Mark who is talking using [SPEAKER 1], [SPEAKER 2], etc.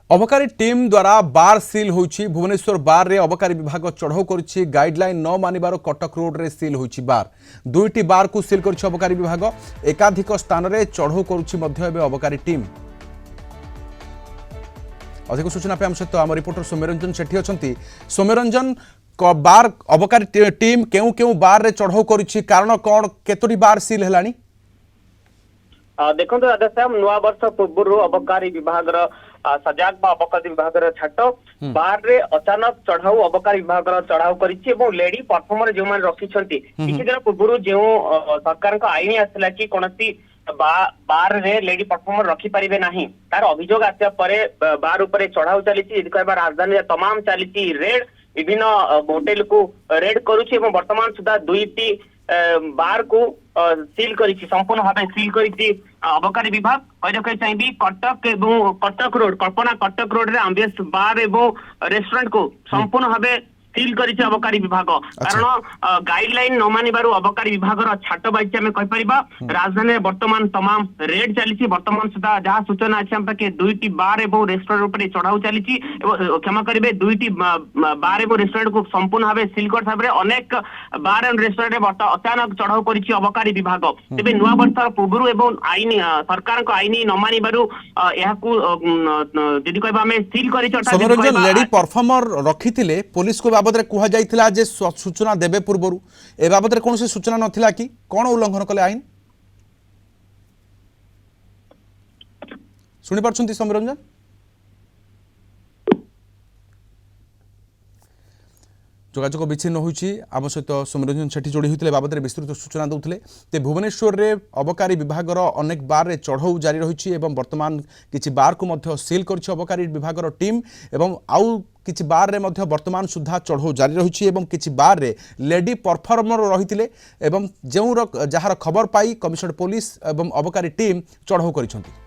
[SPEAKER 1] अबकारी टीम द्वारा बार सिल होइछि। भुवनेश्वर बार रे अबकारी विभाग चढ़ाऊ करिछि। गाइडलाइन न मानिबार कटक रोड रे सिल होइछि बार। दुईटी बार को सिल करिछि अबकारी विभाग। एकाधिक स्थान रे चढ़ाऊ करुछि मध्य एबे अबकारी टीम। अधिक सूचना पे हम सहित आम रिपोर्टर सौम्यरंजन सेठी अछंती। सौम्यरंजन बार अबकारी टीम केउ केउ बार रे चढ़ाऊ करिछि, कारण कोन केतोटी बार सिल हेलानी?
[SPEAKER 2] देखो राधा साहब, नुआ वर्ष पूर्व अबकारी विभाग सजाग अबकारी विभाग छाट बार रे अचानक चढ़ाऊ अबकारी विभाग चढ़ाऊ करिछि एवं लेडी परफॉर्मर जो मान रखिछंती किछि दिन पूर्व जो सरकार को आईन आसला कि कोनसी बार रे लेडी परफॉर्मर रखी परिबे नाही, तार अभियोग आसिया परे बार ऊपर चढ़ाऊ चलीछि। राजधानी तमाम चलीछि रेड, विभिन्न होटेल को रेड करुछि एवं वर्तमान सुधा दुईटी बार को सील करिछि, संपूर्ण भाव सील करिछि अबकारी विभाग। कह चाहिए कटक एवं कटक रोड कल्पना कटक रोड रे आम्बियंस बार एवं रेस्टोरेंट को संपूर्ण भाव सील करिछि अबकारी विभाग। कारण गाइडलाइन न मानिबारु अबकारी विभाग छाट बाइछि आमे कहि परिबा। राजधानी वर्तमान तमाम रेड चलीछि। वर्तमान सुधा जहाँ सूचना अछि हम पाके दुईटी बार एवं रेस्टोरेंट ऊपर चढ़ाऊ चलीछि। क्षमा करिवे, दुईटी बार एवं रेस्टोरेंट को संपूर्ण भाव सील कर साबरे अनेक बार एवं रेस्टोरेंट अचानक चढ़ाऊ करिछि अबकारी विभाग। तेबे नुआ वर्ष पूर्व एवं आईन सरकार को आईन न मानिबारु एहाकू जदि कहबा हमें सील करिछि।
[SPEAKER 1] लेडी परफॉर्मर रखिथिले पुलिस को बाबद कुहा जाइथिला जे सूचना देबे पूर्वरु ए बाबद रे कोनोसी सूचना नथिला कि कोन उल्लंघन कले आईन? सुनि परछंती सौम्यरंजन? जोगाजोग विच्छिन्न होइछि। आम सहित सौम्यरंजन सेठी जोड़ी होइतिले बाबद रे विस्तृत सूचना दउथिले। ते भुवनेश्वर रे अबकारी विभाग अनेक बार रे चढ़ाऊ जारी रहिछि एवं वर्तमान किछि बार को मध्य सील करछि अबकारी विभाग टीम एवं आउ किछि बार रे मध्य वर्तमान सुधा चढ़ाऊ जारी रहिछि एवं किछि बार रे लेडी परफॉर्मर रहितिले एवं जेउ जहार खबर पाई कमिशनर पुलिस एवं अबकारी टीम चढ़ाऊ करिसंती।